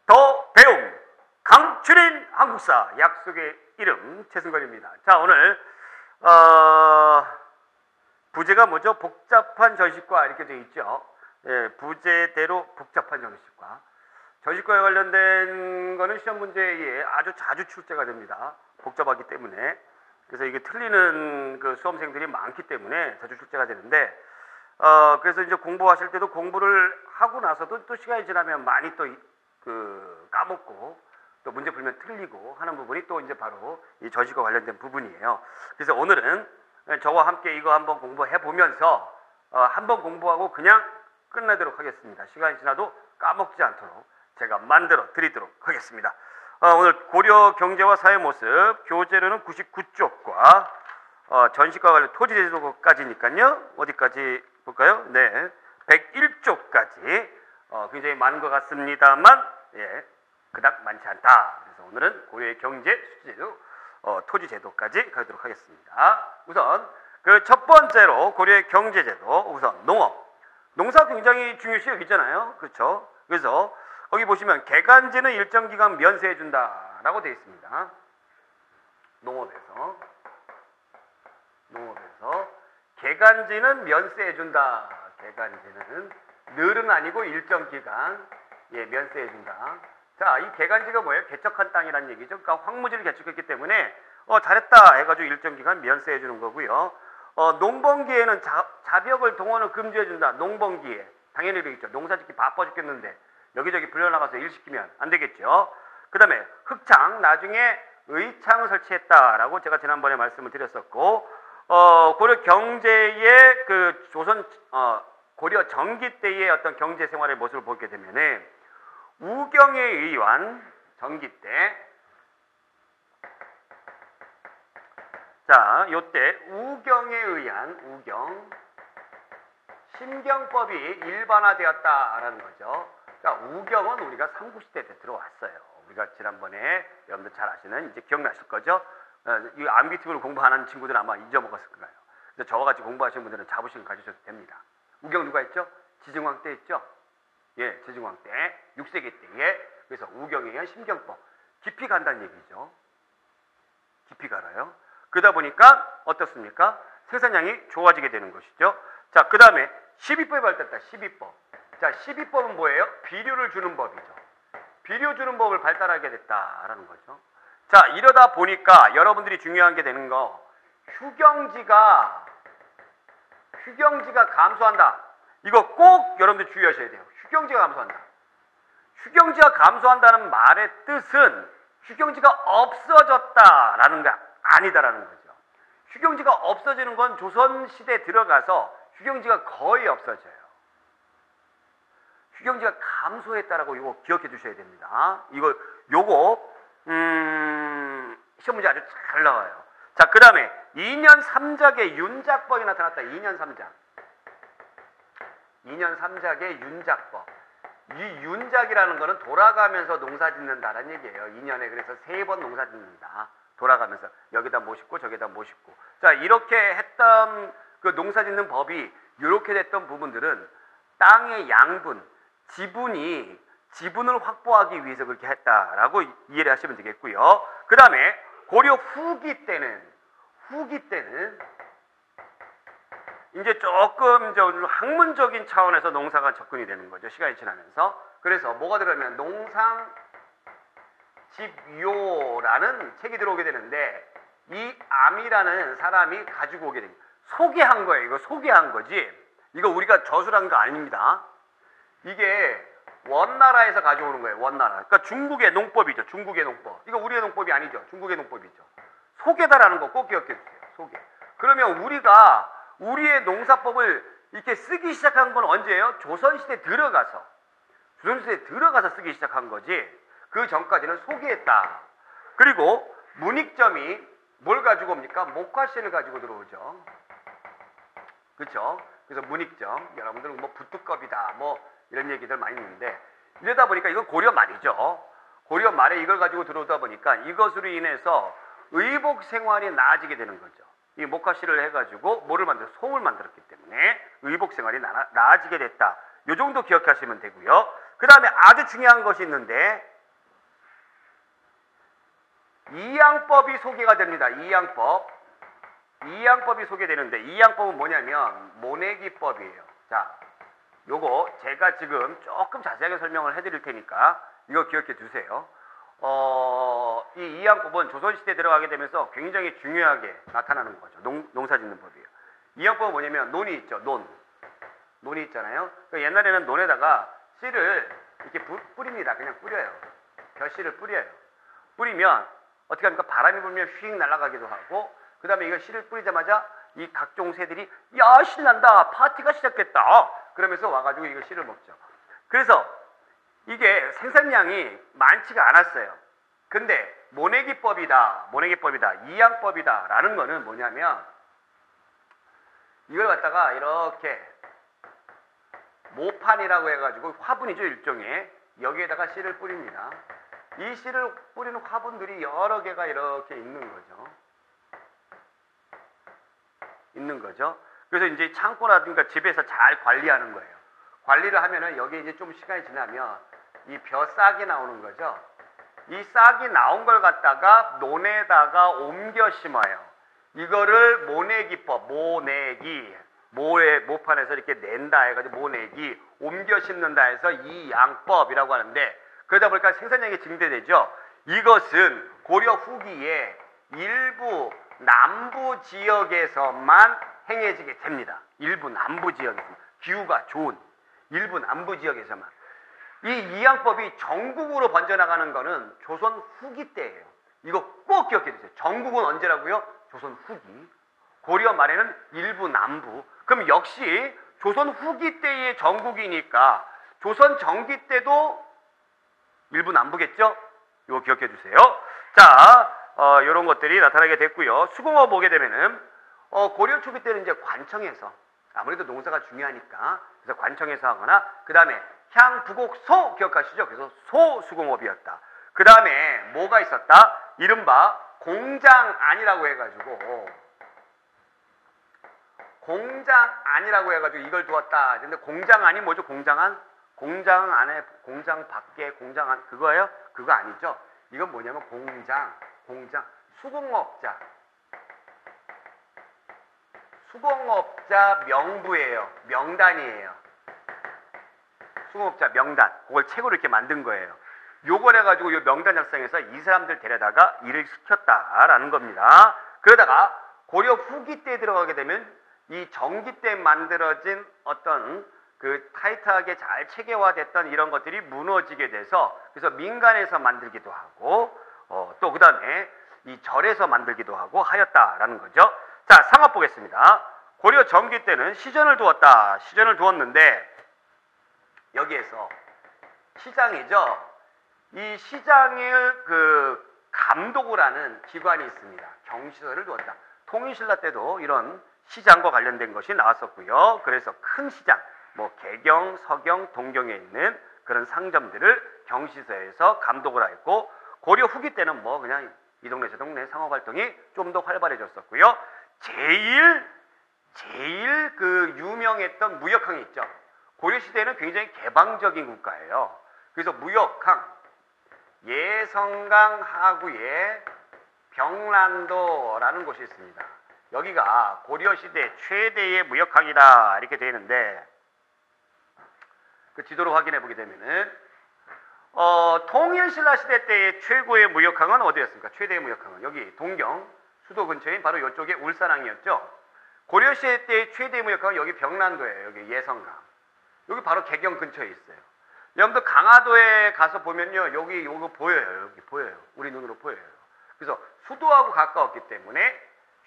더 배움 강추린 한국사 약속의 이름 최승건입니다. 자, 오늘 부제가 뭐죠? 복잡한 전시과 이렇게 되어 있죠. 예, 부제대로 복잡한 전시과. 전시과에 관련된 거는 시험 문제에 아주 자주 출제가 됩니다. 복잡하기 때문에. 그래서 이게 틀리는 그 수험생들이 많기 때문에 자주 출제가 되는데, 그래서 이제 공부하실 때도 공부를 하고 나서도 또 시간이 지나면 많이 또 까먹고 또 문제 풀면 틀리고 하는 부분이 또 이제 바로 이 전시과 관련된 부분이에요. 그래서 오늘은 저와 함께 이거 한번 공부해 보면서 한번 공부하고 그냥 끝내도록 하겠습니다. 시간이 지나도 까먹지 않도록 제가 만들어 드리도록 하겠습니다. 오늘 고려 경제와 사회 모습 교재로는 99쪽과 전시과 관련 토지 제도까지니까요. 어디까지 볼까요? 네, 101쪽까지 굉장히 많은 것 같습니다만, 예, 그닥 많지 않다. 그래서 오늘은 고려의 경제, 수지제도, 토지 제도까지 가도록 하겠습니다. 우선 그 첫 번째로 고려의 경제제도, 우선 농업. 농사 굉장히 중요시 여기잖아요. 그렇죠? 그래서 거기 보시면 개간지는 일정 기간 면세해 준다라고 되어 있습니다. 농업에서 개간지는 면세해 준다. 개간지는 늘은 아니고 일정 기간 면세해 준다. 자, 이 개간지가 뭐예요? 개척한 땅이란 얘기죠. 그러니까 황무지를 개척했기 때문에 잘했다 해가지고 일정 기간 면세해 주는 거고요. 농번기에는 자벽을 동원을 금지해 준다. 농번기에 당연히 그러겠죠. 농사짓기 바빠 죽겠는데 여기저기 불려나가서 일 시키면 안 되겠죠. 그 다음에 흑창, 나중에 의창을 설치했다라고 제가 지난번에 말씀을 드렸었고, 고려 경제의 그 조선 고려 전기 때의 어떤 경제 생활의 모습을 보게 되면은 우경에 의한 전기 때, 자, 요때 우경에 의한 심경법이 일반화되었다라는 거죠. 자, 우경은 우리가 삼국시대 때 들어왔어요. 우리가 지난번에 여러분들 잘 아시는, 이제 기억나실 거죠? 이 암기팁으로 공부 안 하는 친구들은 아마 잊어먹었을 거예요. 근데 저와 같이 공부하시는 분들은 자부심 가지셔도 됩니다. 우경 누가 했죠? 지증왕 때 했죠? 예, 지증왕 때, 6세기 때에. 그래서 우경에 의한 심경법. 깊이 간다는 얘기죠. 깊이 갈아요. 그러다 보니까 어떻습니까? 생산량이 좋아지게 되는 것이죠. 자, 그 다음에 12법이 발달했다. 12법. 자, 12법은 뭐예요? 비료를 주는 법이죠. 비료 주는 법을 발달하게 됐다라는 거죠. 자, 이러다 보니까 여러분들이 중요한 게 되는 거, 휴경지가 감소한다. 이거 꼭 여러분들 주의하셔야 돼요. 휴경지가 감소한다. 휴경지가 감소한다는 말의 뜻은 휴경지가 없어졌다라는 게 아니다라는 거죠. 휴경지가 없어지는 건 조선시대에 들어가서 휴경지가 거의 없어져요. 휴경지가 감소했다라고 이거 기억해 주셔야 됩니다. 요거 시험 문제 아주 잘 나와요. 자, 그 다음에 2년 3작의 윤작법이 나타났다. 2년 3작의 윤작법. 이 윤작이라는 거는 돌아가면서 농사 짓는다라는 얘기예요. 2년에 그래서 3번 농사 짓는다. 돌아가면서 여기다 뭐 심고 저기다 뭐 심고. 자, 이렇게 했던 그 농사 짓는 법이 이렇게 됐던 부분들은 땅의 양분, 지분을 확보하기 위해서 그렇게 했다라고 이해를 하시면 되겠고요. 그 다음에 고려 후기 때는 이제 조금 학문적인 차원에서 농사가 접근이 되는 거죠. 시간이 지나면서. 그래서 뭐가 들어가면 농상집요라는 책이 들어오게 되는데, 이 암이라는 사람이 가지고 오게 됩니다. 소개한 거예요. 이거 소개한 거지. 이거 우리가 저술한 거 아닙니다. 이게 원나라에서 가져오는 거예요. 원나라. 그러니까 중국의 농법이죠. 중국의 농법. 이거 우리의 농법이 아니죠. 중국의 농법이죠. 소개다라는 거 꼭 기억해 주세요. 소개. 그러면 우리가 우리의 농사법을 이렇게 쓰기 시작한 건 언제예요? 조선시대에 들어가서 쓰기 시작한 거지. 그 전까지는 소개했다. 그리고 문익점이 뭘 가지고 옵니까? 목화신을 가지고 들어오죠. 그렇죠? 그래서 문익점, 여러분들은 뭐 부뚜껍이다, 뭐 이런 얘기들 많이 있는데, 이러다 보니까 이건 고려 말이죠. 고려 말에 이걸 가지고 들어오다 보니까 이것으로 인해서 의복 생활이 나아지게 되는 거죠. 이 목화실을 해가지고 뭐를 송을 만들었기 때문에 의복 생활이 나아지게 됐다. 요 정도 기억하시면 되고요. 그 다음에 아주 중요한 것이 있는데, 이양법이 소개가 됩니다. 이양법이 소개되는데 이양법은 뭐냐면 모내기법이에요. 자, 요거 제가 지금 조금 자세하게 설명을 해드릴 테니까 이거 기억해 두세요. 이 이양법은 조선시대에 들어가게 되면서 굉장히 중요하게 나타나는 거죠. 농사짓는 법이에요. 이양법은 뭐냐면 논이 있죠. 논이 있잖아요. 그러니까 옛날에는 논에다가 씨를 이렇게 뿌립니다. 그냥 뿌려요. 벼씨를 뿌려요. 뿌리면 어떻게 합니까? 바람이 불면 휙 날아가기도 하고, 그 다음에 이거 씨를 뿌리자마자 이 각종 새들이 야, 신난다, 파티가 시작됐다, 그러면서 와가지고 이거 씨를 먹죠. 그래서 이게 생산량이 많지가 않았어요. 근데 모내기법이다, 이양법이다 라는 거는 뭐냐면, 이걸 갖다가 이렇게 모판이라고 해가지고 화분이죠, 일종의. 여기에다가 씨를 뿌립니다. 이 씨를 뿌리는 화분들이 여러 개가 이렇게 있는 거죠. 그래서 이제 창고라든가 집에서 잘 관리하는 거예요. 관리를 하면은 여기 이제 좀 시간이 지나면 이 벼 싹이 나오는 거죠. 이 싹이 나온 걸 갖다가 논에다가 옮겨 심어요. 이거를 모내기법, 모판에서 이렇게 낸다 해가지고 모내기, 옮겨 심는다 해서 이양법이라고 하는데, 그러다 보니까 생산량이 증대되죠. 이것은 고려 후기에 일부 남부 지역에서만 행해지게 됩니다. 일부 남부 지역에서, 기후가 좋은 일부 남부 지역에서만. 이 이양법이 전국으로 번져나가는 거는 조선 후기 때예요. 이거 꼭 기억해 주세요. 전국은 언제라고요? 조선 후기. 고려 말에는 일부 남부. 그럼 역시 조선 후기 때의 전국이니까 조선 전기 때도 일부 남부겠죠? 이거 기억해 주세요. 자, 이런 것들이 나타나게 됐고요. 수공업 보게 되면은 고려 초기 때는 이제 관청에서, 아무래도 농사가 중요하니까 그래서 관청에서 하거나, 그 다음에 향부곡소 기억하시죠? 그래서 소수공업이었다. 그 다음에 뭐가 있었다? 이른바 공장안이라고 해가지고 이걸 두었다. 근데 공장안이 뭐죠? 공장안? 공장 안에, 공장 밖에, 공장안, 그거예요? 그거 아니죠? 이건 뭐냐면 공장, 수공업자 명부예요. 명단이에요. 수공업자 명단, 그걸 책으로 이렇게 만든 거예요. 요걸 해가지고 이 명단 작성해서 이 사람들 데려다가 일을 시켰다라는 겁니다. 그러다가 고려 후기 때 들어가게 되면 이 전기 때 만들어진 어떤 그 타이트하게 잘 체계화됐던 이런 것들이 무너지게 돼서, 그래서 민간에서 만들기도 하고 또 그 다음에 이 절에서 만들기도 하고 하였다라는 거죠. 자, 상업 보겠습니다. 고려 전기 때는 시전을 두었다. 시전을 두었는데 여기에서 시장이죠. 이 시장을 감독을 하는 기관이 있습니다. 경시서를 두었다. 통일신라 때도 이런 시장과 관련된 것이 나왔었고요. 그래서 큰 시장, 뭐 개경, 서경, 동경에 있는 그런 상점들을 경시서에서 감독을 하였고, 고려 후기 때는 뭐 그냥 이 동네 저 동네 상업 활동이 좀 더 활발해졌었고요. 제일 유명했던 무역항이 있죠. 고려 시대에는 굉장히 개방적인 국가예요. 그래서 무역항, 예성강 하구에 병란도라는 곳이 있습니다. 여기가 고려 시대 최대의 무역항이다 이렇게 되어 있는데, 그 지도로 확인해 보게 되면은 통일신라 시대 때의 최고의 무역항은 어디였습니까? 최대의 무역항은 여기 동경 수도 근처인 바로 이쪽에 울산항이었죠. 고려 시대 때의 최대의 무역항은 여기 병란도예요. 여기 예성강. 여기 바로 개경 근처에 있어요. 여러분들 강화도에 가서 보면요, 여기 요거 보여요. 여기 보여요. 우리 눈으로 보여요. 그래서 수도하고 가까웠기 때문에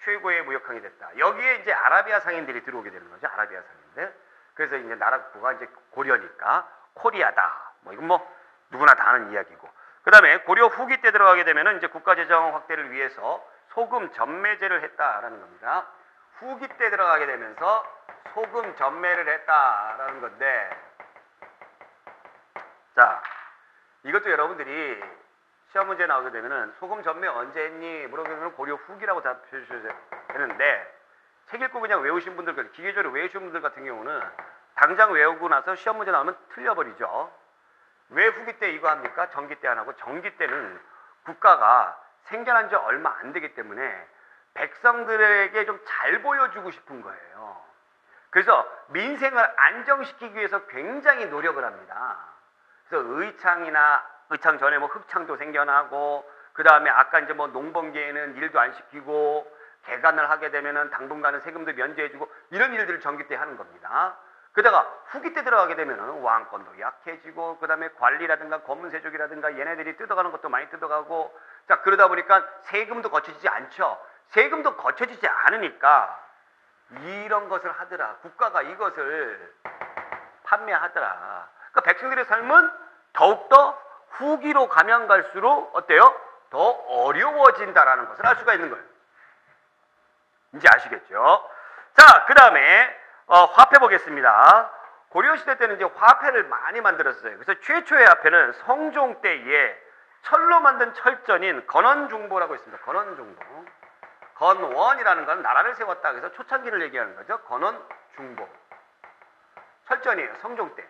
최고의 무역항이 됐다. 여기에 이제 아라비아 상인들이 들어오게 되는 거죠. 아라비아 상인들. 그래서 이제 나라 국부가 이제 고려니까 코리아다. 뭐 이건 뭐 누구나 다 아는 이야기고. 그 다음에 고려 후기 때 들어가게 되면은 이제 국가재정 확대를 위해서 소금 전매제를 했다라는 겁니다. 후기 때 들어가게 되면서 소금 전매를 했다라는 건데, 자, 이것도 여러분들이 시험 문제 나오게 되면은 소금 전매 언제 했니? 물어보면 고려 후기라고 답해 주셔야 되는데, 책 읽고 그냥 외우신 분들, 기계적으로 외우신 분들 같은 경우는 당장 외우고 나서 시험 문제 나오면 틀려버리죠. 왜 후기 때 이거 합니까? 전기 때 안 하고, 전기 때는 국가가 생겨난 지 얼마 안 되기 때문에 백성들에게 좀 잘 보여주고 싶은 거예요. 그래서 민생을 안정시키기 위해서 굉장히 노력을 합니다. 그래서 의창 전에 뭐 흑창도 생겨나고, 그 다음에 아까 이제 뭐 농번기에는 일도 안 시키고, 개간을 하게 되면은 당분간은 세금도 면제해주고, 이런 일들을 전기 때 하는 겁니다. 그러다가 후기 때 들어가게 되면은 왕권도 약해지고, 그 다음에 관리라든가 검은세족이라든가 얘네들이 뜯어가는 것도 많이 뜯어가고, 자, 그러다 보니까 세금도 거쳐지지 않죠. 세금도 거쳐지지 않으니까 이런 것을 하더라. 국가가 이것을 판매하더라. 그러니까 백성들의 삶은 더욱더 후기로 가면 갈수록 어때요? 더 어려워진다라는 것을 알 수가 있는 거예요. 이제 아시겠죠? 자, 그 다음에 화폐 보겠습니다. 고려시대 때는 이제 화폐를 많이 만들었어요. 그래서 최초의 화폐는 성종 때에 철로 만든 철전인 건원중보라고 있습니다. 건원중보. 건원이라는 건 나라를 세웠다. 그래서 초창기를 얘기하는 거죠. 건원중보. 철전이에요. 성종 때.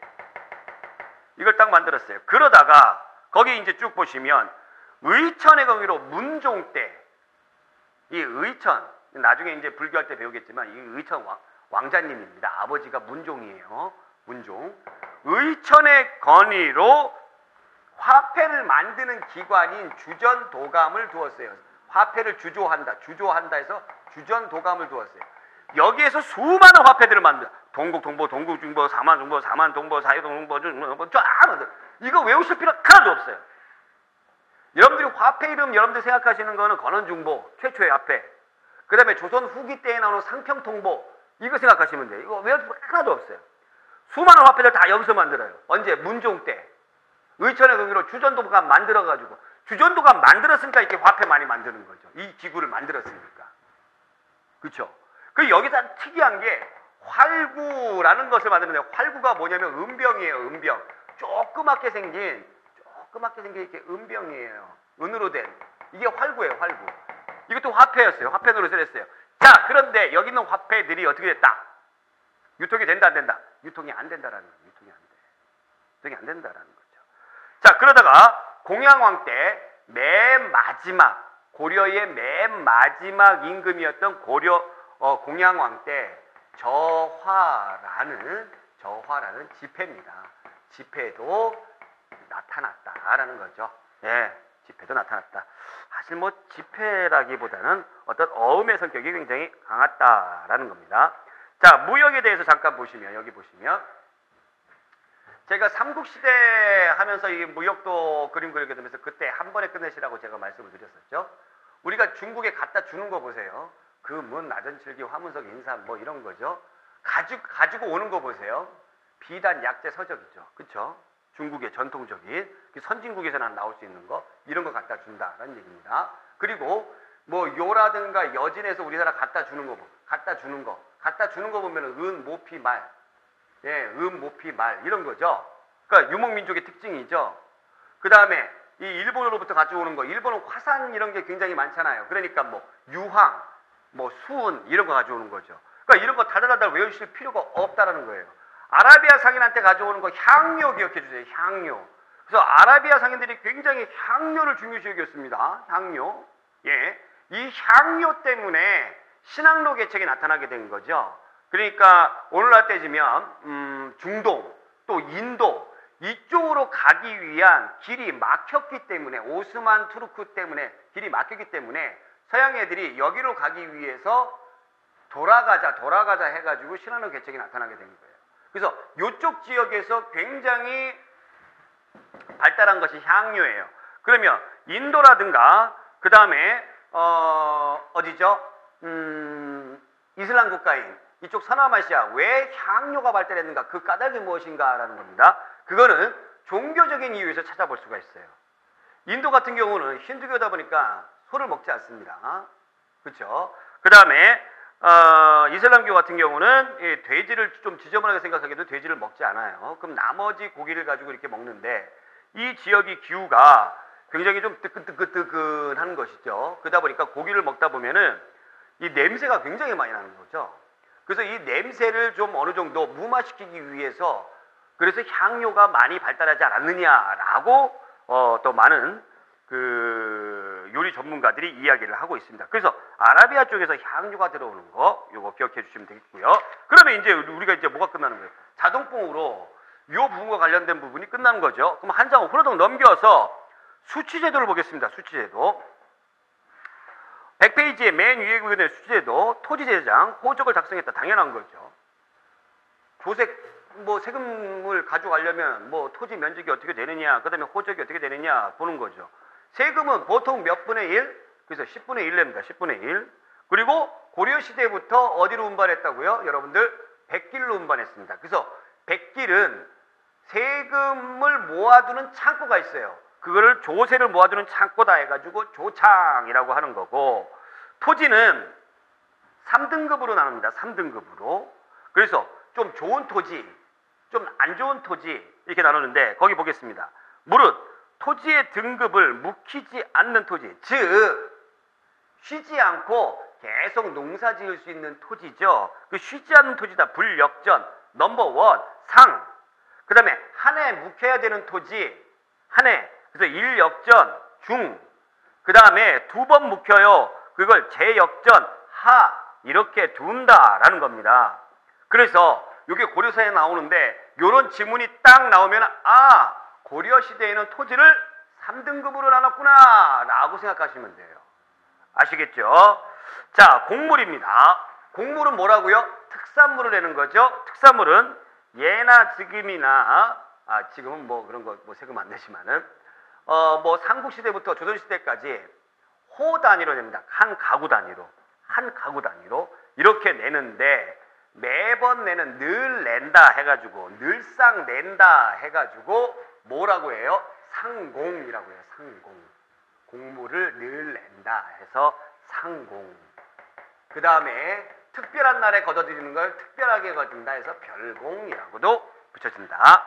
이걸 딱 만들었어요. 그러다가 거기 이제 쭉 보시면 의천의 경우로 문종 때, 이 의천, 나중에 이제 불교할 때 배우겠지만 이 의천 왕자님입니다. 아버지가 문종이에요. 문종. 의천의 건의로 화폐를 만드는 기관인 주전도감을 두었어요. 화폐를 주조한다 해서 주전도감을 두었어요. 여기에서 수많은 화폐들을 만든다. 동국동보, 동국중보, 사만중보, 사만동보, 사유동보, 쫙 만들어. 이거 외우실 필요 하나도 없어요. 여러분들이 화폐 이름 여러분들 생각하시는 거는 건원중보, 최초의 화폐. 그 다음에 조선 후기 때에 나오는 상평통보, 이거 생각하시면 돼요. 이거 외우실 필요 하나도 없어요. 수많은 화폐들 다 여기서 만들어요. 언제? 문종 때. 의천의 경우로 주전도감 만들어가지고, 주전도감 만들었으니까 이렇게 화폐 많이 만드는 거죠. 이 기구를 만들었으니까. 그렇죠? 그 여기서 특이한 게 활구라는 것을 만드는데, 활구가 뭐냐면 은병이에요. 은병. 조그맣게 생긴 이렇게 은병이에요. 은으로 된. 이게 활구예요. 활구. 이것도 화폐였어요. 화폐 노릇을 했어요. 자, 그런데 여기 있는 화폐들이 어떻게 됐다? 유통이 된다, 안 된다? 유통이 안 된다라는 거예요. 유통이 안 돼. 유통이 안 된다라는 거죠. 자, 그러다가 공양왕 때 맨 마지막, 고려의 맨 마지막 임금이었던 공양왕 때 저화라는 지폐입니다. 지폐도 나타났다라는 거죠. 예, 지폐도 나타났다. 사실 뭐 지폐라기보다는 어떤 어음의 성격이 굉장히 강했다라는 겁니다. 자, 무역에 대해서 잠깐 보시면, 여기 보시면 제가 삼국시대 하면서 이 무역도 그림 그리게 되면서 그때 한 번에 끝내시라고 제가 말씀을 드렸었죠. 우리가 중국에 갖다 주는 거 보세요. 금은 나전칠기 화문석 인삼 뭐 이런 거죠. 가지고 오는 거 보세요. 비단 약재 서적이죠. 그렇죠? 중국의 전통적인 선진국에서나 나올 수 있는 거, 이런 거 갖다 준다라는 얘기입니다. 그리고 뭐 요라든가 여진에서 우리나라 갖다 주는 거 보면은 은, 모피, 말, 예, 은, 모피, 말 이런 거죠. 그러니까 유목민족의 특징이죠. 그 다음에 이 일본으로부터 가져오는 거, 일본은 화산 이런 게 굉장히 많잖아요. 그러니까 뭐 유황, 뭐 수은 이런 거 가져오는 거죠. 그러니까 이런 거 달달달 외우실 필요가 없다라는 거예요. 아라비아 상인한테 가져오는 거 향료 기억해 주세요. 향료. 그래서 아라비아 상인들이 굉장히 향료를 중요시 여겼습니다. 향료. 예. 이 향료 때문에 신항로 개척이 나타나게 된 거죠. 그러니까 오늘날 따지면 중동 또 인도 이쪽으로 가기 위한 길이 막혔기 때문에, 오스만 투르크 때문에 길이 막혔기 때문에 서양 애들이 여기로 가기 위해서 돌아가자 해가지고 신항로 개척이 나타나게 된 거예요. 그래서 이쪽 지역에서 굉장히 발달한 것이 향료예요. 그러면 인도라든가 그 다음에 어디죠? 이슬람 국가인 이쪽 서남아시아 왜 향료가 발달했는가, 그 까닭이 무엇인가라는 겁니다. 그거는 종교적인 이유에서 찾아볼 수가 있어요. 인도 같은 경우는 힌두교다 보니까 소를 먹지 않습니다. 그렇죠? 그 다음에 이슬람교 같은 경우는 돼지를 좀 지저분하게 생각하기도 돼지를 먹지 않아요. 그럼 나머지 고기를 가지고 이렇게 먹는데, 이 지역이 기후가 굉장히 좀 뜨끈뜨끈한 것이죠. 그러다 보니까 고기를 먹다 보면은 이 냄새가 굉장히 많이 나는 거죠. 그래서 이 냄새를 좀 어느 정도 무마시키기 위해서 그래서 향료가 많이 발달하지 않았느냐라고 또 많은 요리 전문가들이 이야기를 하고 있습니다. 그래서 아라비아 쪽에서 향유가 들어오는 거 요거 기억해 주시면 되겠고요. 그러면 이제 우리가 이제 뭐가 끝나는 거예요? 자동봉으로 요 부분과 관련된 부분이 끝나는 거죠. 그럼 한 장을 후루룩 넘겨서 수치제도를 보겠습니다. 수치제도 100페이지의 맨 위에 구현된 수치제도 토지제장 호적을 작성했다. 당연한 거죠. 조색 뭐 세금을 가져가려면 뭐 토지 면적이 어떻게 되느냐, 그 다음에 호적이 어떻게 되느냐 보는 거죠. 세금은 보통 몇 분의 1? 그래서 10분의 1 냅니다. 10분의 1. 그리고 고려시대부터 어디로 운반했다고요? 여러분들 백길로 운반했습니다. 그래서 백길은 세금을 모아두는 창고가 있어요. 그거를 조세를 모아두는 창고다 해가지고 조창이라고 하는 거고, 토지는 3등급으로 나눕니다. 3등급으로. 그래서 좀 좋은 토지, 좀 안 좋은 토지 이렇게 나누는데 거기 보겠습니다. 무릇 토지의 등급을 묵히지 않는 토지, 즉 쉬지 않고 계속 농사 지을 수 있는 토지죠. 그 쉬지 않는 토지다. 불역전 넘버원 상. 그 다음에 한 해 묵혀야 되는 토지 한 해. 그래서 1역전 중. 그 다음에 2번 묵혀요. 그걸 재역전 하. 이렇게 둔다라는 겁니다. 그래서 이게 고려사에 나오는데 요런 지문이 딱 나오면 아, 고려시대에는 토지를 3등급으로 나눴구나 라고 생각하시면 돼요. 아시겠죠? 자, 곡물입니다. 곡물은 뭐라고요? 특산물을 내는 거죠. 특산물은 예나 지금이나 지금은 뭐 그런 거 뭐 세금 안 내지만은 뭐 삼국시대부터 조선시대까지 호 단위로 냅니다. 한 가구 단위로 이렇게 내는데 매번 내는 늘 낸다 해가지고 늘상 낸다 해가지고 뭐라고 해요? 상공이라고 해요. 상공. 곡물을 늘 낸다 해서 상공. 그 다음에 특별한 날에 걷어들이는 걸 특별하게 걷는다 해서 별공이라고도 붙여진다.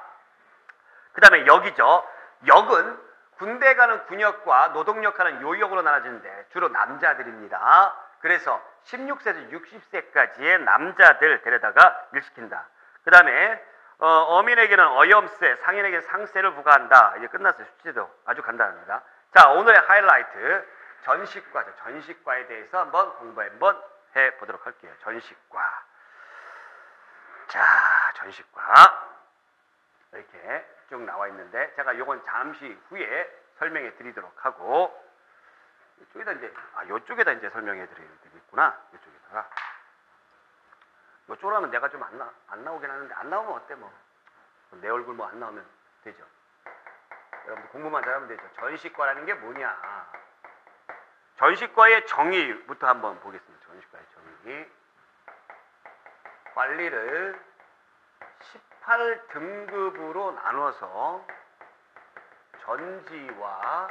그 다음에 역이죠. 역은 군대 가는 군역과 노동력 하는 요역으로 나눠지는데 주로 남자들입니다. 그래서 16세에서 60세까지의 남자들 데려다가 일시킨다. 그 다음에 어민에게는 어염세, 상인에게는 상세를 부과한다. 이제 끝났어요. 수치도 아주 간단합니다. 자, 오늘의 하이라이트 전식과죠. 전식과에 대해서 한번 공부 한번 해보도록 할게요. 전식과. 자, 전식과 이렇게 쭉 나와 있는데 제가 요건 잠시 후에 설명해 드리도록 하고, 이쪽에다 이제 요쪽에다 이제 설명해 드리겠구나. 이쪽에다가 요쪽으로 하면 내가 좀 안 나오긴 하는데 안 나오면 어때 뭐. 내 얼굴 뭐 안 나오면 되죠. 여러분들 공부만 잘하면 되죠. 전식과라는 게 뭐냐. 전식과의 정의부터 한번 보겠습니다. 전식과의 정의. 관리를 18등급으로 나눠서 전지와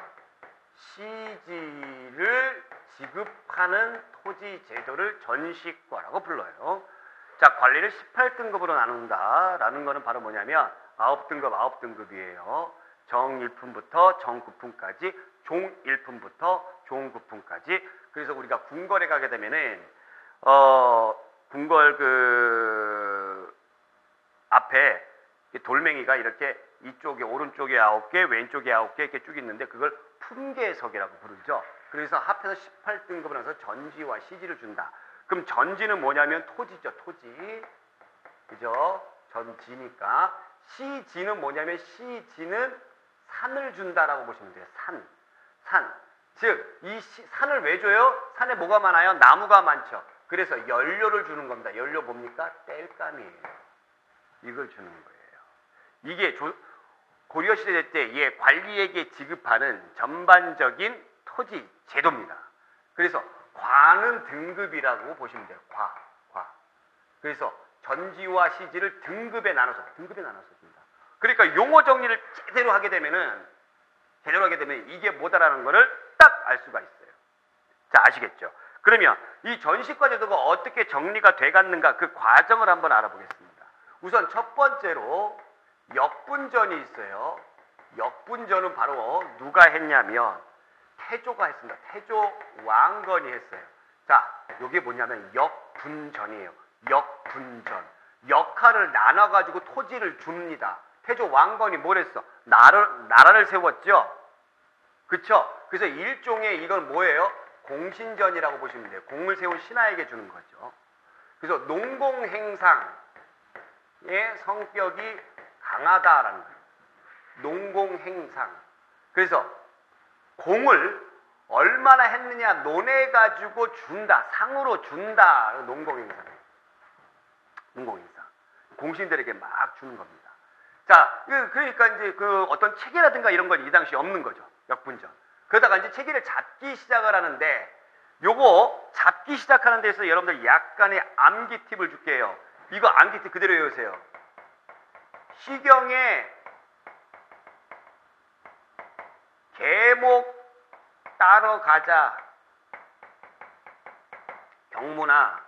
시지를 지급하는 토지 제도를 전식과라고 불러요. 자, 관리를 18등급으로 나눈다라는 거는 바로 뭐냐면 9등급이에요. 정1품부터 정9품까지, 종1품부터 종9품까지. 그래서 우리가 궁궐에 가게 되면은 궁궐 그 앞에 돌멩이가 이렇게 이쪽에 오른쪽에 9개, 왼쪽에 9개 이렇게 쭉 있는데 그걸 품계석이라고 부르죠. 그래서 합해서 18등급을 해서 전지와 시지를 준다. 그럼 전지는 뭐냐면 토지죠. 토지. 그죠? 전지니까. 시지는 뭐냐면 시지는 산을 준다라고 보시면 돼요. 산. 즉, 이 산을 왜 줘요? 산에 뭐가 많아요? 나무가 많죠. 그래서 연료를 주는 겁니다. 연료 뭡니까? 땔감이에요. 이걸 주는 거예요. 이게 고려시대 때의 관리에게 지급하는 전반적인 토지 제도입니다. 그래서 과는 등급이라고 보시면 돼요. 과. 그래서 전지와 시지를 등급에 나눠서 줍니다. 그러니까 용어 정리를 제대로 하게 되면 이게 뭐다라는 거를 딱 알 수가 있어요. 자, 아시겠죠? 그러면 이 전식과 제도가 어떻게 정리가 돼갔는가 그 과정을 한번 알아보겠습니다. 우선 첫 번째로 역분전이 있어요. 역분전은 바로 누가 했냐면 태조가 했습니다. 태조 왕건이 했어요. 자, 이게 뭐냐면 역분전이에요. 역분전. 역할을 나눠가지고 토지를 줍니다. 태조 왕건이 뭘 했어? 나라를 세웠죠. 그쵸? 그래서 일종의 이건 뭐예요? 공신전이라고 보시면 돼요. 공을 세운 신하에게 주는 거죠. 그래서 농공행상의 성격이 강하다라는 거예요. 농공행상. 그래서 공을 얼마나 했느냐 논해가지고 준다. 상으로 준다. 농공행상. 농공행상. 공신들에게 막 주는 겁니다. 자, 그러니까 이제 그 어떤 체계라든가 이런 건 이 당시에 없는 거죠. 역분전. 그러다가 이제 체계를 잡기 시작을 하는데 요거 잡기 시작하는 데서 여러분들 약간의 암기 팁을 줄게요. 이거 암기 팁 그대로 외우세요. 시경에 계목 따라가자 경문아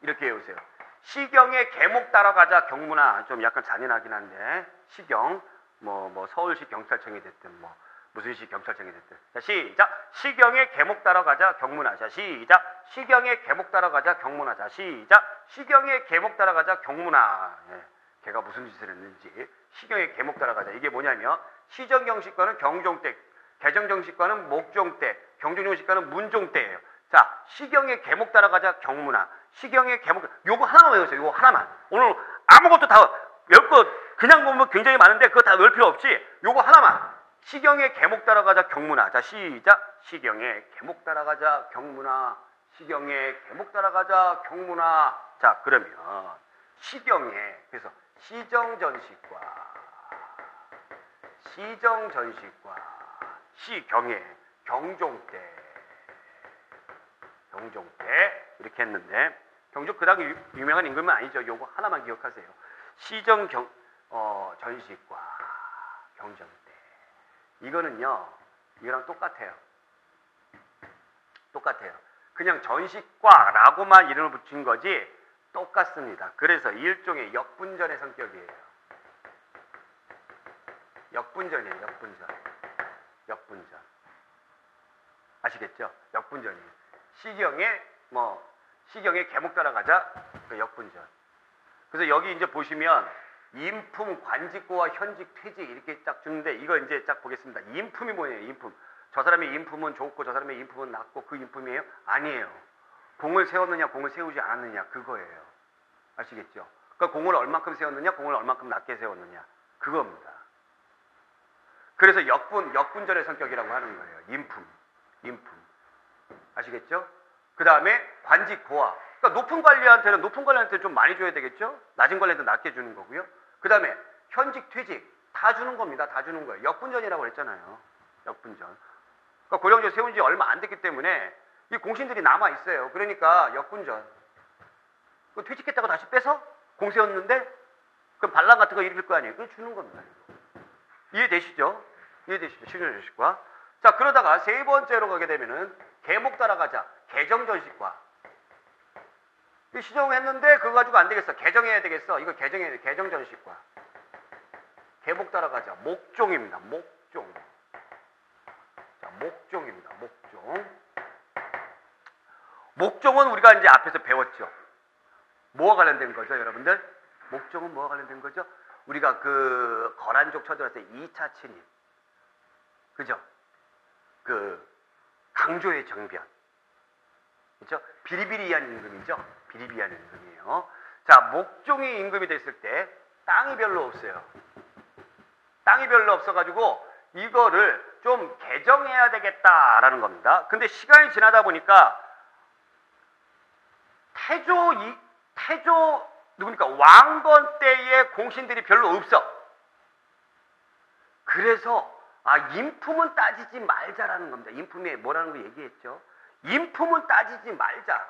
이렇게 외우세요. 시경에 계목 따라가자 경문아. 좀 약간 잔인하긴 한데 시경 뭐 서울시 경찰청이 됐든 뭐 무슨 시 경찰청이 됐든. 자, 시작. 시경에 계목 따라가자 경문아. 자, 시작. 시경에 계목 따라가자 경문아. 자, 시작. 시경에 계목 따라가자 경문아. 예, 걔가 무슨 짓을 했는지. 시경에 계목 따라가자. 이게 뭐냐면 시정경식과는 경종때, 개정경식과는 목종때, 경종경식과는 문종때예요. 자, 시경에 계목 따라가자 경문아. 시경에 계목. 요거 하나만 외우세요. 요거 하나만. 오늘 아무것도 다 외울 거 그냥 보면 굉장히 많은데 그거 다 외울 필요 없이 요거 하나만. 시경에 계목 따라가자 경문아. 자, 시작. 시경에 계목 따라가자 경문아. 시경에 계목 따라가자 경문아. 자, 그러면 시경에, 그래서 시정전식과 시경에 경종때 이렇게 했는데 경종 그다음 유명한 임금은 아니죠. 요거 하나만 기억하세요. 전식과 경종때. 이거는요, 이거랑 똑같아요. 그냥 전식과라고만 이름을 붙인 거지 똑같습니다. 그래서 일종의 역분전의 성격이에요. 역분전이에요. 역분전. 아시겠죠? 역분전이에요. 시경에 계목 따라가자. 그 역분전. 그래서 여기 이제 보시면 인품, 관직고와 현직, 퇴직 이렇게 딱 주는데 이거 이제 딱 보겠습니다. 인품이 뭐예요? 인품. 저 사람의 인품은 좋고 저 사람의 인품은 낮고 그 인품이에요? 아니에요. 공을 세웠느냐 공을 세우지 않았느냐 그거예요. 아시겠죠? 그러니까 공을 얼만큼 세웠느냐 공을 얼만큼 낮게 세웠느냐 그겁니다. 그래서 역분전의 성격이라고 하는 거예요. 인품. 아시겠죠? 그 다음에 관직고와. 그러니까 높은 관리한테는 좀 많이 줘야 되겠죠? 낮은 관리한테 낮게 주는 거고요. 그 다음에 현직, 퇴직 다 주는 겁니다. 다 주는 거예요. 역분전이라고 그랬잖아요. 역분전. 그러니까 고령제 세운 지 얼마 안 됐기 때문에 이 공신들이 남아 있어요. 그러니까 역분전. 퇴직했다고 다시 빼서 공 세웠는데 그럼 반란 같은 거 일으킬 거 아니에요. 그거 주는 겁니다. 이해되시죠? 시정전식과. 자, 그러다가 세 번째로 가게 되면은 계목 따라가자. 개정전식과. 시정했는데 그거 가지고 안 되겠어. 개정해야 되겠어. 이거 개정해야 돼. 개정전식과. 계목 따라가자. 목종입니다. 목종. 자, 목종입니다. 목종은 우리가 이제 앞에서 배웠죠. 뭐와 관련된 거죠, 여러분들? 목종은 뭐와 관련된 거죠? 우리가 그 거란족 쳐들어왔을 때 2차 침입. 그죠? 그 강조의 정변. 그렇죠? 비리비리한 임금이죠. 비리비리한 임금이에요. 자, 목종이 임금이 됐을 때 땅이 별로 없어요. 땅이 별로 없어가지고 이거를 좀 개정해야 되겠다라는 겁니다. 근데 시간이 지나다 보니까 태조 누구니까 왕건 때의 공신들이 별로 없어. 그래서 인품은 따지지 말자라는 겁니다. 인품이 뭐라는 거 얘기했죠. 인품은 따지지 말자.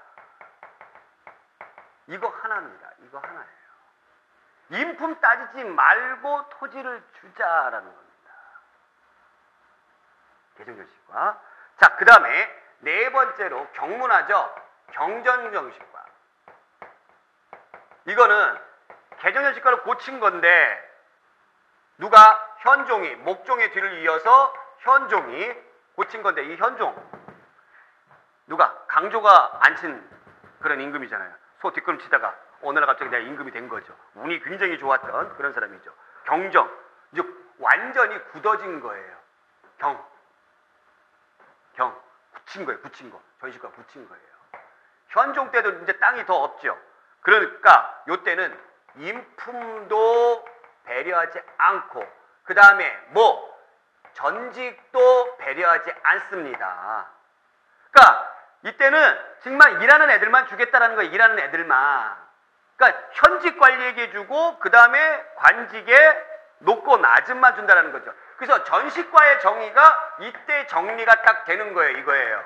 이거 하나입니다. 이거 하나예요. 인품 따지지 말고 토지를 주자라는 겁니다. 개정전식과. 자, 그 다음에 네 번째로 경문화죠. 경전정식과. 이거는 개정전식과를 고친 건데 누가? 현종이, 목종의 뒤를 이어서 현종이 고친 건데 이 현종 누가? 강조가 앉힌 그런 임금이잖아요. 소 뒷걸음치다가 어느 날 갑자기 내가 임금이 된 거죠. 운이 굉장히 좋았던 그런 사람이죠. 경정, 즉 완전히 굳어진 거예요. 굳힌 거예요. 굳힌 거. 전시과 굳힌 거예요. 현종 때도 이제 땅이 더 없죠. 그러니까 요때는 인품도 배려하지 않고 그 다음에 뭐 전직도 배려하지 않습니다. 그러니까 이때는 정말 일하는 애들만 주겠다라는 거예요. 일하는 애들만. 그러니까 현직 관리에게 주고 그 다음에 관직에 높고 낮은만 준다는 거죠. 그래서 전시과의 정의가 이때 정리가 딱 되는 거예요. 이거예요.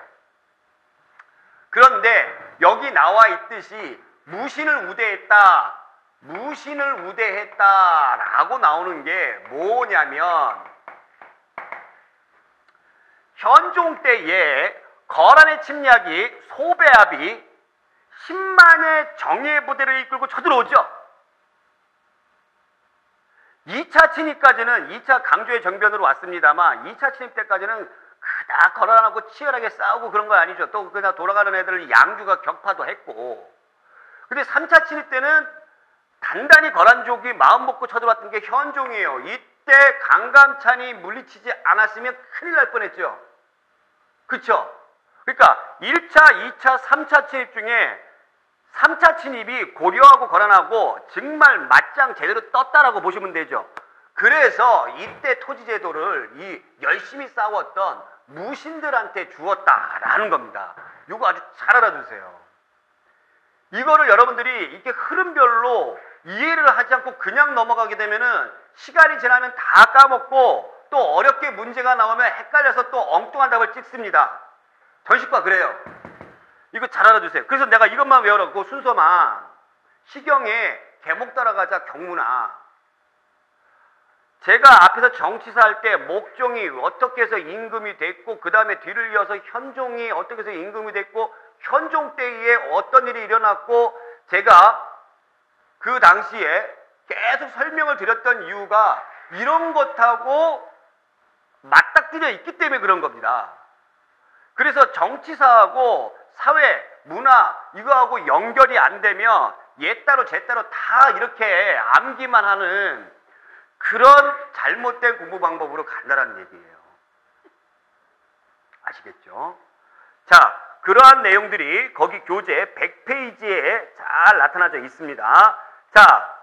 그런데 여기 나와 있듯이 무신을 우대했다. 무신을 우대했다라고 나오는 게 뭐냐면 현종 때에 거란의 침략이 소배합이 10만의 정예 부대를 이끌고 쳐들어오죠. 2차 침입까지는 2차 강조의 정변으로 왔습니다만 2차 침입 때까지는 그닥 거란하고 치열하게 싸우고 그런 거 아니죠. 또 그냥 돌아가는 애들을 양주가 격파도 했고. 근데 3차 침입 때는 단단히 거란족이 마음 먹고 쳐들어왔던 게 현종이에요. 이때 강감찬이 물리치지 않았으면 큰일 날 뻔했죠. 그쵸? 그러니까 1차, 2차, 3차 침입 중에 3차 침입이 고려하고 거란하고 정말 맞짱 제대로 떴다라고 보시면 되죠. 그래서 이때 토지제도를 열심히 싸웠던 무신들한테 주었다라는 겁니다. 이거 아주 잘 알아두세요. 이거를 여러분들이 이렇게 흐름별로 이해를 하지 않고 그냥 넘어가게 되면은 시간이 지나면 다 까먹고 또 어렵게 문제가 나오면 헷갈려서 또 엉뚱한 답을 찍습니다. 전시과 그래요. 이거 잘 알아두세요. 그래서 내가 이것만 외우라고 순서만 시경에 계목 따라가자 경문화. 제가 앞에서 정치사 할 때 목종이 어떻게 해서 임금이 됐고 그 다음에 뒤를 이어서 현종이 어떻게 해서 임금이 됐고 현종 때에 어떤 일이 일어났고 제가 그 당시에 계속 설명을 드렸던 이유가 이런 것하고 맞닥뜨려 있기 때문에 그런 겁니다. 그래서 정치사하고 사회, 문화 이거하고 연결이 안 되면 얘 따로 쟤 따로 다 이렇게 암기만 하는 그런 잘못된 공부 방법으로 간다는 얘기예요. 아시겠죠? 자, 그러한 내용들이 거기 교재 100페이지에 잘 나타나져 있습니다. 자,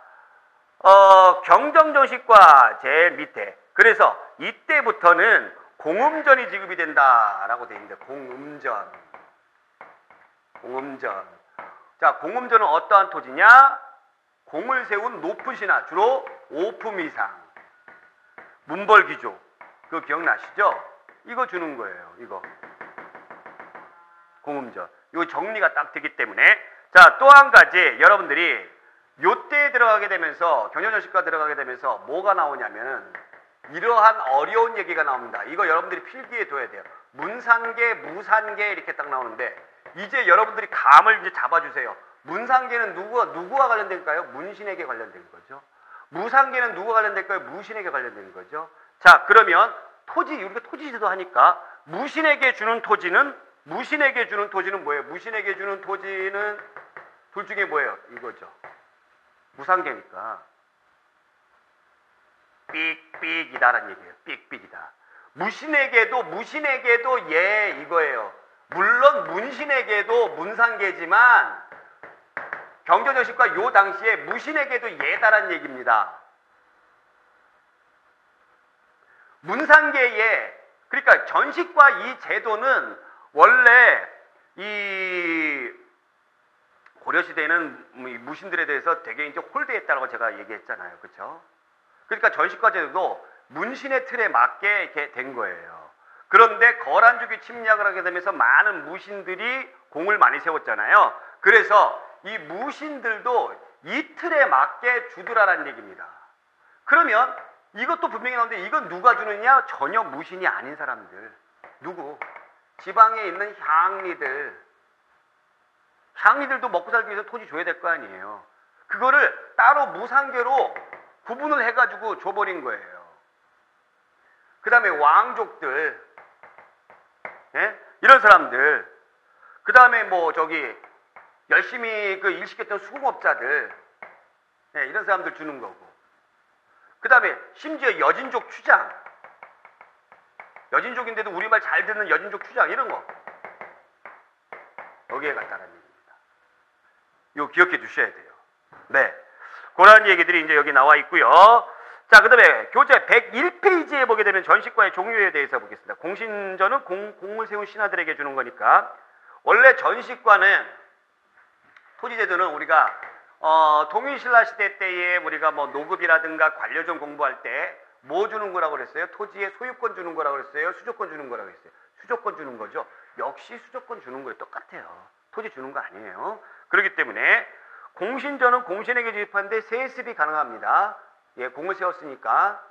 경정정식과 제일 밑에. 그래서 이때부터는 공음전이 지급이 된다라고 되어 있는데 공음전. 자, 공음전은 어떠한 토지냐? 공을 세운 높은 신하, 주로 오품 이상. 문벌귀족. 그거 기억나시죠? 이거 주는 거예요. 이거. 공음전. 이거 정리가 딱 되기 때문에. 자, 또 한 가지 여러분들이 요때에 들어가게 되면서 경정정식과 들어가게 되면서 뭐가 나오냐면은 이러한 어려운 얘기가 나옵니다. 이거 여러분들이 필기에 둬야 돼요. 문상계, 무상계 이렇게 딱 나오는데 이제 여러분들이 감을 이제 잡아주세요. 문상계는 누구와 관련된가요? 문신에게 관련된 거죠. 무상계는 누구와 관련될까요? 무신에게 관련된 거죠. 자, 그러면 토지, 우리가 토지지도 하니까 무신에게 주는 토지는 뭐예요? 무신에게 주는 토지는 둘 중에 뭐예요? 이거죠. 무상계니까. 삑삑이다라는 얘기예요. 삑삑이다. 무신에게도 예 이거예요. 물론 문신에게도 문상계지만 경정정식과 요 당시에 무신에게도 예다라는 얘기입니다. 문상계에 그러니까 전식과 이 제도는 원래 이 고려시대에는 무신들에 대해서 되게 이제 홀대했다고 제가 얘기했잖아요. 그렇죠? 그러니까 전식과 제도도 문신의 틀에 맞게 이렇게 된 거예요. 그런데 거란족이 침략을 하게 되면서 많은 무신들이 공을 많이 세웠잖아요. 그래서 이 무신들도 이 틀에 맞게 주더라라는 얘기입니다. 그러면 이것도 분명히 나오는데 이건 누가 주느냐? 전혀 무신이 아닌 사람들. 누구? 지방에 있는 향리들도 먹고 살기 위해서 토지 줘야 될 거 아니에요. 그거를 따로 무상계로 구분을 해가지고 줘버린 거예요. 그 다음에 왕족들, 예? 이런 사람들, 그 다음에 뭐 저기 열심히 그 일시켰던 수공업자들, 예, 이런 사람들 주는 거고, 그 다음에 심지어 여진족 추장, 여진족인데도 우리말 잘 듣는 여진족 추장 이런 거 여기에 갔다는 얘기입니다. 이거 기억해 두셔야 돼요. 네, 그런 얘기들이 이제 여기 나와 있고요. 자, 그 다음에 교재 101페이지에 보게 되면 전시과의 종류에 대해서 보겠습니다. 공신전은 공을 세운 신하들에게 주는 거니까, 원래 전시과는 토지제도는 우리가 동일신라 시대 때에 우리가 뭐 노급이라든가 관료전 공부할 때 뭐 주는 거라고 그랬어요? 토지의 소유권 주는 거라고 그랬어요? 수조권 주는 거라고 그랬어요? 수조권 주는 거죠. 역시 수조권 주는 거예요. 똑같아요. 토지 주는 거 아니에요. 그렇기 때문에 공신전은 공신에게 주입하는데 세습이 가능합니다. 예, 공을 세웠으니까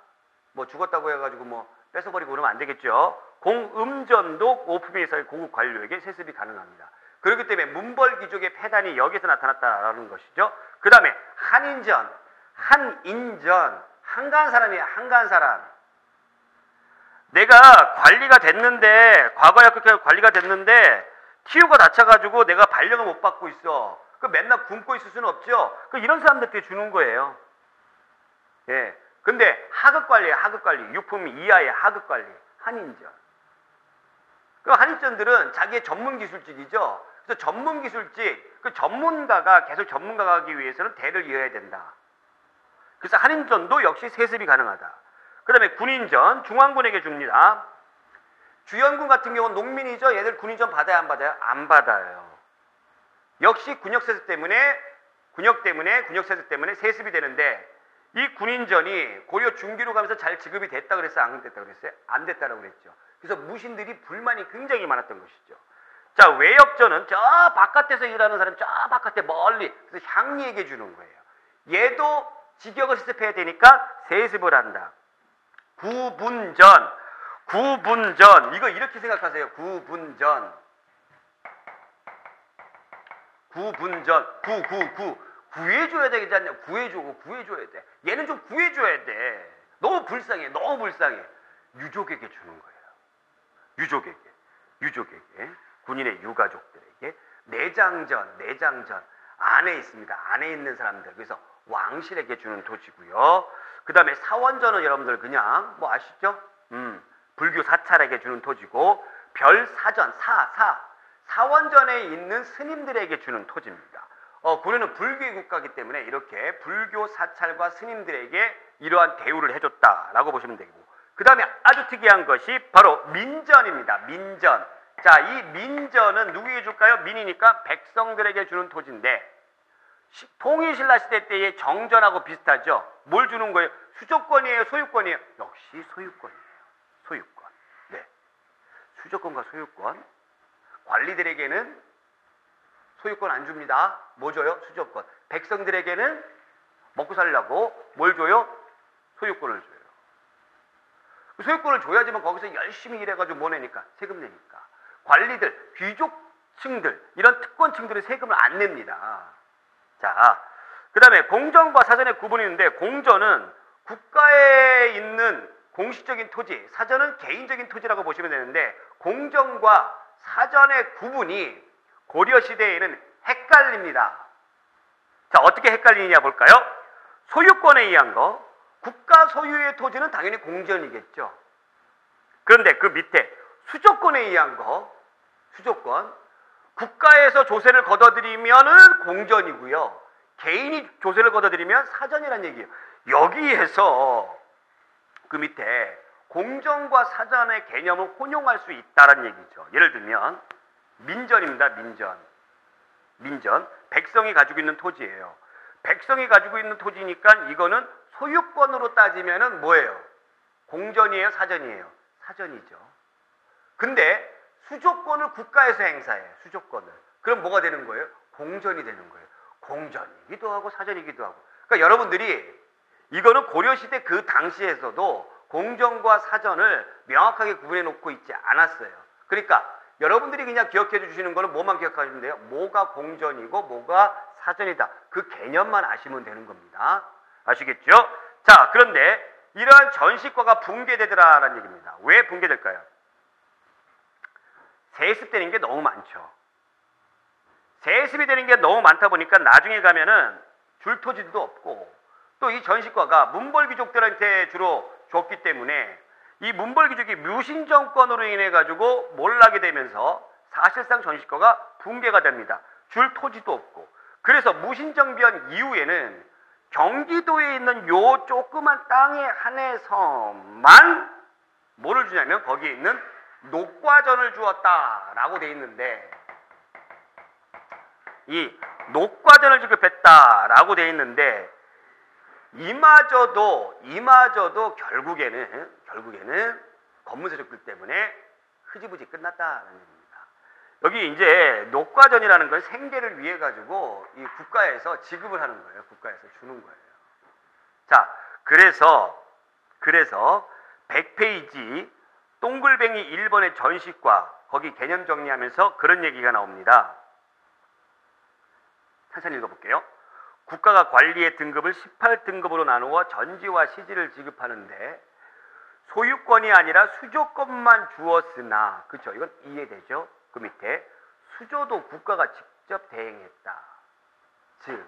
뭐 죽었다고 해가지고 뭐 뺏어버리고 그러면 안 되겠죠. 공음전도 오품에서의 고급 관료에게 세습이 가능합니다. 그렇기 때문에 문벌귀족의 폐단이 여기서 나타났다라는 것이죠. 그 다음에 한인전, 한가한 사람이에요. 한가한 사람. 내가 관리가 됐는데, 과거에 그렇게 관리가 됐는데 TU가 다쳐가지고 내가 발령을 못 받고 있어. 그 맨날 굶고 있을 수는 없죠. 그 이런 사람들한테 주는 거예요. 예. 근데 하급관리예요. 하급관리. 유품 이하의 하급관리. 한인전. 그 한인전들은 자기의 전문기술직이죠. 그래서 전문기술직, 그 전문가가 계속 전문가가 하기 위해서는 대를 이어야 된다. 그래서 한인전도 역시 세습이 가능하다. 그 다음에 군인전, 중앙군에게 줍니다. 주연군 같은 경우는 농민이죠. 얘들 군인전 받아야 안 받아요? 안 받아요. 역시 군역세습 때문에 군역세습 때문에 세습이 되는데, 이 군인전이 고려 중기로 가면서 잘 지급이 됐다 그랬어요? 안 됐다 그랬어요? 안 됐다라고 그랬죠. 그래서 무신들이 불만이 굉장히 많았던 것이죠. 자, 외역전은 저 바깥에서 일하는 사람, 저 바깥에 멀리, 그래서 향리에게 주는 거예요. 얘도 직역을 세습해야 되니까 세습을 한다. 구분전, 이거 이렇게 생각하세요. 구분전, 구해줘야 되겠지 않냐? 구해줘야 돼. 얘는 좀 구해줘야 돼. 너무 불쌍해. 유족에게 주는 거예요. 유족에게. 군인의 유가족들에게. 내장전. 안에 있습니다. 안에 있는 사람들. 그래서 왕실에게 주는 토지고요. 그 다음에 사원전은 여러분들 그냥 뭐 아시죠? 불교 사찰에게 주는 토지고, 별사전, 사원전에 있는 스님들에게 주는 토지입니다. 고려는 불교의 국가이기 때문에 이렇게 불교 사찰과 스님들에게 이러한 대우를 해줬다라고 보시면 되고, 그 다음에 아주 특이한 것이 바로 민전입니다. 민전. 자, 이 민전은 누구에게 줄까요? 민이니까 백성들에게 주는 토지인데, 통일신라 시대 때의 정전하고 비슷하죠. 뭘 주는 거예요? 수조권이에요? 소유권이에요? 역시 소유권이에요. 소유권. 네. 수조권과 소유권. 관리들에게는 소유권 안 줍니다. 뭐 줘요? 수조권. 백성들에게는 먹고 살려고 뭘 줘요? 소유권을 줘요. 그 소유권을 줘야지만 거기서 열심히 일해가지고 뭐 내니까? 세금 내니까. 관리들, 귀족층들, 이런 특권층들은 세금을 안 냅니다. 자, 그 다음에 공전과 사전의 구분이 있는데, 공전은 국가에 있는 공식적인 토지, 사전은 개인적인 토지라고 보시면 되는데, 공전과 사전의 구분이 고려시대에는 헷갈립니다. 자, 어떻게 헷갈리느냐 볼까요? 소유권에 의한 거, 국가 소유의 토지는 당연히 공전이겠죠. 그런데 그 밑에 수조권에 의한 거, 수조권, 국가에서 조세를 걷어들이면은 공전이고요. 개인이 조세를 걷어들이면 사전이란 얘기예요. 여기에서 그 밑에 공전과 사전의 개념을 혼용할 수 있다는 얘기죠. 예를 들면 민전입니다. 민전. 백성이 가지고 있는 토지예요. 백성이 가지고 있는 토지니까 이거는 소유권으로 따지면은 뭐예요? 공전이에요? 사전이에요? 사전이죠. 근데 수조권을 국가에서 행사해. 수조권을. 그럼 뭐가 되는 거예요? 공전이 되는 거예요. 공전이기도 하고 사전이기도 하고. 그러니까 여러분들이 이거는 고려시대 그 당시에서도 공전과 사전을 명확하게 구분해 놓고 있지 않았어요. 그러니까 여러분들이 그냥 기억해 주시는 거는 뭐만 기억하시면 돼요? 뭐가 공전이고 뭐가 사전이다. 그 개념만 아시면 되는 겁니다. 아시겠죠? 자, 그런데 이러한 전시과가 붕괴되더라라는 얘기입니다. 왜 붕괴될까요? 세습되는 게 너무 많죠. 세습이 되는 게 너무 많다 보니까 나중에 가면은 줄 토지도 없고, 또 이 전시과가 문벌귀족들한테 주로 줬기 때문에 이 문벌귀족이 묘신 정권으로 인해 가지고 몰락이 되면서 사실상 전시과가 붕괴가 됩니다. 줄 토지도 없고. 그래서 무신정변 이후에는 경기도에 있는 요 조그만 땅에 한해서만 뭐를 주냐면 거기에 있는 녹과전을 주었다라고 돼 있는데, 이 녹과전을 지급했다라고 돼 있는데 이마저도 결국에는 검문세족들 때문에 흐지부지 끝났다는 얘기입니다. 여기 이제 녹과전이라는 건 생계를 위해 가지고 이 국가에서 지급을 하는 거예요. 국가에서 주는 거예요. 자, 그래서 100페이지 동글뱅이 1번의 전시과 거기 개념 정리하면서 그런 얘기가 나옵니다. 천천히 읽어볼게요. 국가가 관리의 등급을 18등급으로 나누어 전지와 시지를 지급하는데 소유권이 아니라 수조권만 주었으나, 그렇죠? 이건 이해되죠? 그 밑에 수조도 국가가 직접 대행했다. 즉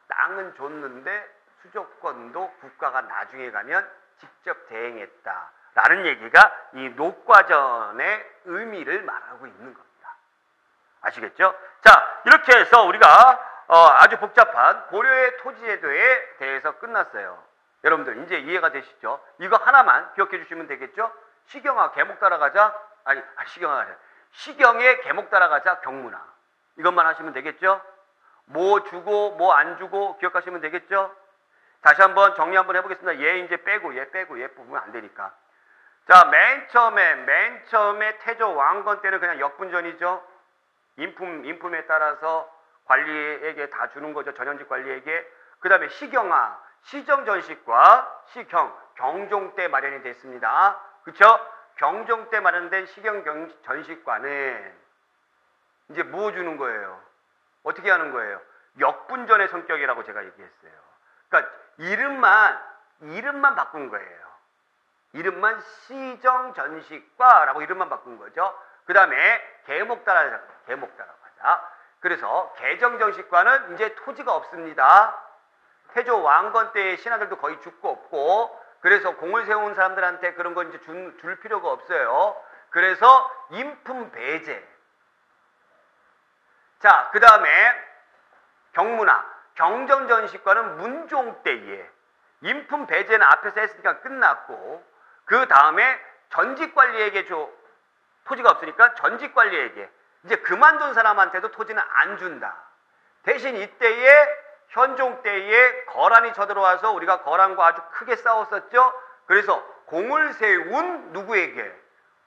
땅은 줬는데 수조권도 국가가 나중에 가면 직접 대행했다 라는 얘기가 이 녹과전의 의미를 말하고 있는 겁니다. 아시겠죠? 자, 이렇게 해서 우리가 아주 복잡한 고려의 토지제도에 대해서 끝났어요. 여러분들 이제 이해가 되시죠? 이거 하나만 기억해 주시면 되겠죠? 시경아 계목 따라가자. 시경에 계목 따라가자 경문화. 이것만 하시면 되겠죠? 뭐 주고 뭐 안 주고 기억하시면 되겠죠? 다시 한번 정리 한번 해보겠습니다. 얘 이제 빼고 얘 뽑으면 안 되니까. 자, 맨 처음에 태조 왕건 때는 그냥 역분전이죠. 인품에 따라서 관리에게 다 주는 거죠. 전현직 관리에게. 그 다음에 시경화, 시정전식과 시경, 경종 때 마련이 됐습니다. 그쵸? 경종 때 마련된 시경전식과는 이제 뭐 주는 거예요? 어떻게 하는 거예요? 역분전의 성격이라고 제가 얘기했어요. 그러니까 이름만 바꾼 거예요. 이름만 시정전식과라고 이름만 바꾼 거죠. 그 다음에 계목 따라가자. 그래서 개정전식과는 이제 토지가 없습니다. 태조 왕건 때의 신하들도 거의 죽고 없고, 그래서 공을 세운 사람들한테 그런 건 이제 줄 필요가 없어요. 그래서 인품 배제. 자, 그 다음에 경문화, 경정전식과는 문종 때에 인품 배제는 앞에서 했으니까 끝났고, 그 다음에 전직관리에게 토지가 없으니까 전직관리에게 이제 그만둔 사람한테도 토지는 안 준다. 대신 이때에 현종 때에 거란이 쳐들어와서 우리가 거란과 아주 크게 싸웠었죠. 그래서 공을 세운 누구에게?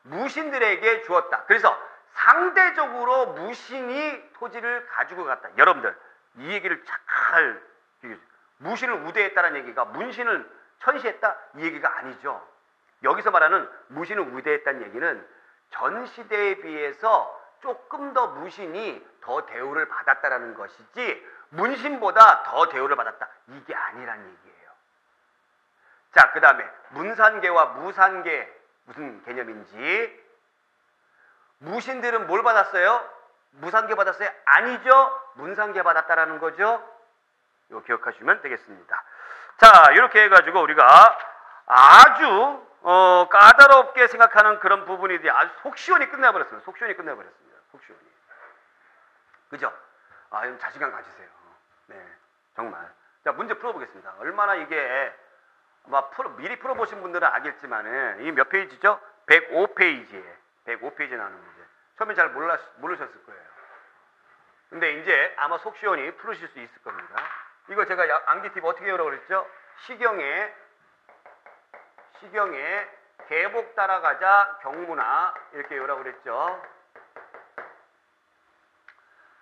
무신들에게 주었다. 그래서 상대적으로 무신이 토지를 가지고 갔다. 여러분들 이 얘기를 잘, 무신을 우대했다는 얘기가 문신을 천시했다 이 얘기가 아니죠. 여기서 말하는 무신을 우대했다는 얘기는 전 시대에 비해서 조금 더 무신이 더 대우를 받았다라는 것이지 문신보다 더 대우를 받았다 이게 아니란 얘기예요. 자, 그 다음에 문산계와 무산계 무슨 개념인지. 무신들은 뭘 받았어요? 무산계 받았어요? 아니죠. 문산계 받았다라는 거죠. 이거 기억하시면 되겠습니다. 자, 이렇게 해가지고 우리가 아주 까다롭게 생각하는 그런 부분이 아주 속 시원히 끝내버렸어요. 속 시원히. 그죠? 좀 자신감 가지세요. 네, 정말. 자, 문제 풀어보겠습니다. 얼마나 이게 미리 풀어보신 분들은 알겠지만은 이게 몇 페이지죠? 105페이지에 105페이지에 나오는 문제. 처음에 잘 모르셨을 거예요. 근데 이제 아마 속 시원히 풀으실 수 있을 겁니다. 이거 제가 암기팁 어떻게 외우라고 그랬죠? 시경에 계복 따라가자 경문화 이렇게 외우라고 그랬죠.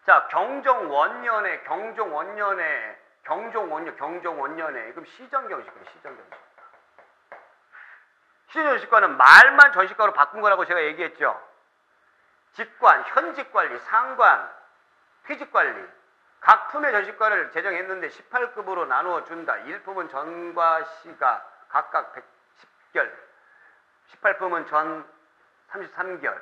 자, 경종원년에 그럼 시정전식과는 말만 전식과로 바꾼 거라고 제가 얘기했죠. 직관, 현직관리, 상관, 퇴직관리 각 품의 전식과를 제정했는데 18급으로 나누어 준다. 1품은 전과 시가 각각 110결, 18품은 전 33결,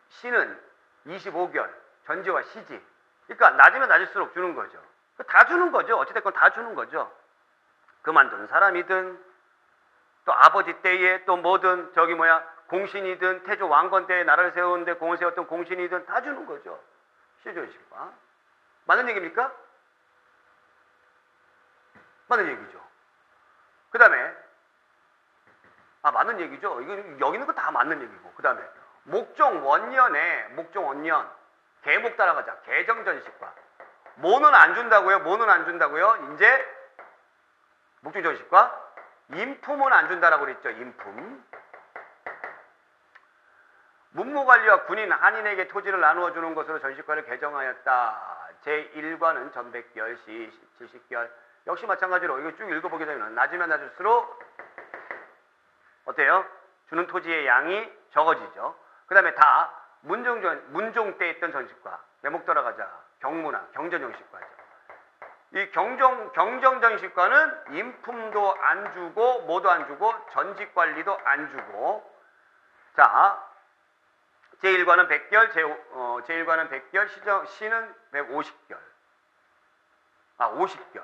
시는 25결, 전지와 시지. 그러니까 낮으면 낮을수록 주는 거죠. 다 주는 거죠. 어찌됐건 다 주는 거죠. 그만둔 사람이든 또 아버지 때에 또 뭐든 저기 공신이든 태조 왕건 때에 나라를 세우는데 공을 세웠던 공신이든 다 주는 거죠. 시전식과. 맞는 얘기입니까? 맞는 얘기죠. 그 다음에 맞는 얘기죠. 이거 여기 있는 거 다 맞는 얘기고. 그 다음에 목종 원년에 계목 따라가자. 개정전식과. 뭐는 안 준다고요? 뭐는 안 준다고요? 이제 목종전식과 인품은 안 준다라고 그랬죠. 인품. 문무관리와 군인, 한인에게 토지를 나누어 주는 것으로 전식과를 개정하였다. 제1과는 전백결, 시, 70결. 역시 마찬가지로 이거 쭉 읽어보게 되면 낮으면 낮을수록 어때요? 주는 토지의 양이 적어지죠. 그 다음에 다 문종 때 있던 전식과. 내목 따라가자. 경문화, 경전정식과죠. 이 경정전식과는 인품도 안 주고 뭐도 안 주고 전직관리도 안 주고. 자, 제1과는 100결, 제1과는 100결, 시는 150결. 50결.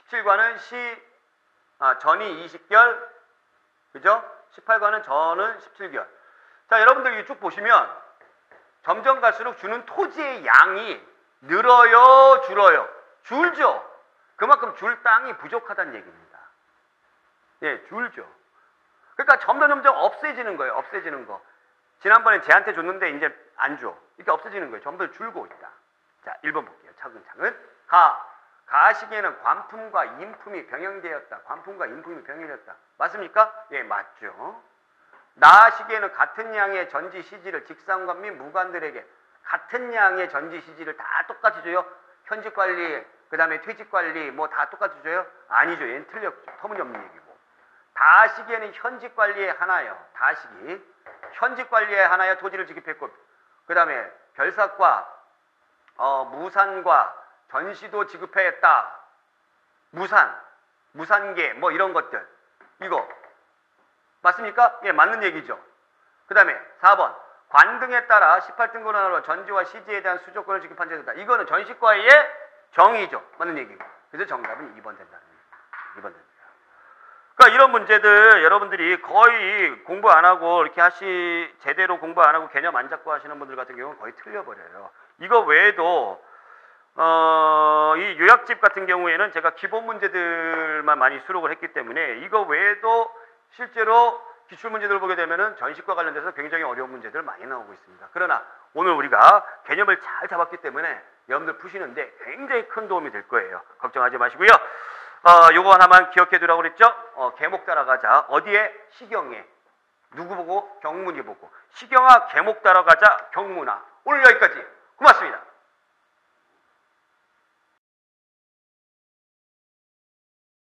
17과는 전이 20결. 그죠? 18과는 전은 17결. 자, 여러분들 이거 쭉 보시면 점점 갈수록 주는 토지의 양이 늘어요, 줄어요? 줄죠. 그만큼 줄 땅이 부족하다는 얘기입니다. 예, 줄죠. 그러니까 점점 없어지는 거예요. 없어지는 거. 지난번에 쟤한테 줬는데 이제 안 줘. 이렇게 없어지는 거예요. 점점 줄고 있다. 자, 1번 볼게요. 차근차근. 가시기에는 관품과 인품이 병행되었다. 관품과 인품이 병행되었다. 맞습니까? 예, 맞죠. 나시기에는 같은 양의 전지 시지를 직상관 및 무관들에게 같은 양의 전지 시지를 다 똑같이 줘요? 현직관리, 그 다음에 퇴직관리 뭐 다 똑같이 줘요? 아니죠. 얘는 틀렸죠. 터무니없는 얘기고. 다시기에는 현직관리에 하나요. 다시기. 현직관리에 하나여 토지를 지급했고, 그 다음에 별삭과 무산과 전시도 지급했다. 무산계 뭐 이런 것들. 이거 맞습니까? 예, 맞는 얘기죠. 그 다음에 4번 관등에 따라 18등분 하나로 전지와 시지에 대한 수조권을 지급한 제도다. 이거는 전시과의 정의죠. 맞는 얘기고. 그래서 정답은 2번 된다는 얘기. 2번 됩니다. 그러니까 이런 문제들 여러분들이 거의 공부 안 하고 이렇게 제대로 공부 안 하고 개념 안 잡고 하시는 분들 같은 경우는 거의 틀려버려요. 이거 외에도 이 요약집 같은 경우에는 제가 기본 문제들만 많이 수록을 했기 때문에 이거 외에도 실제로 기출문제들을 보게 되면은 전식과 관련돼서 굉장히 어려운 문제들 많이 나오고 있습니다. 그러나 오늘 우리가 개념을 잘 잡았기 때문에 여러분들 푸시는데 굉장히 큰 도움이 될 거예요. 걱정하지 마시고요. 요거 하나만 기억해 두라고 그랬죠? 계목 따라가자. 어디에? 시경에. 누구 보고? 경문이 보고. 시경아 계목 따라가자. 경문아. 오늘 여기까지. 고맙습니다.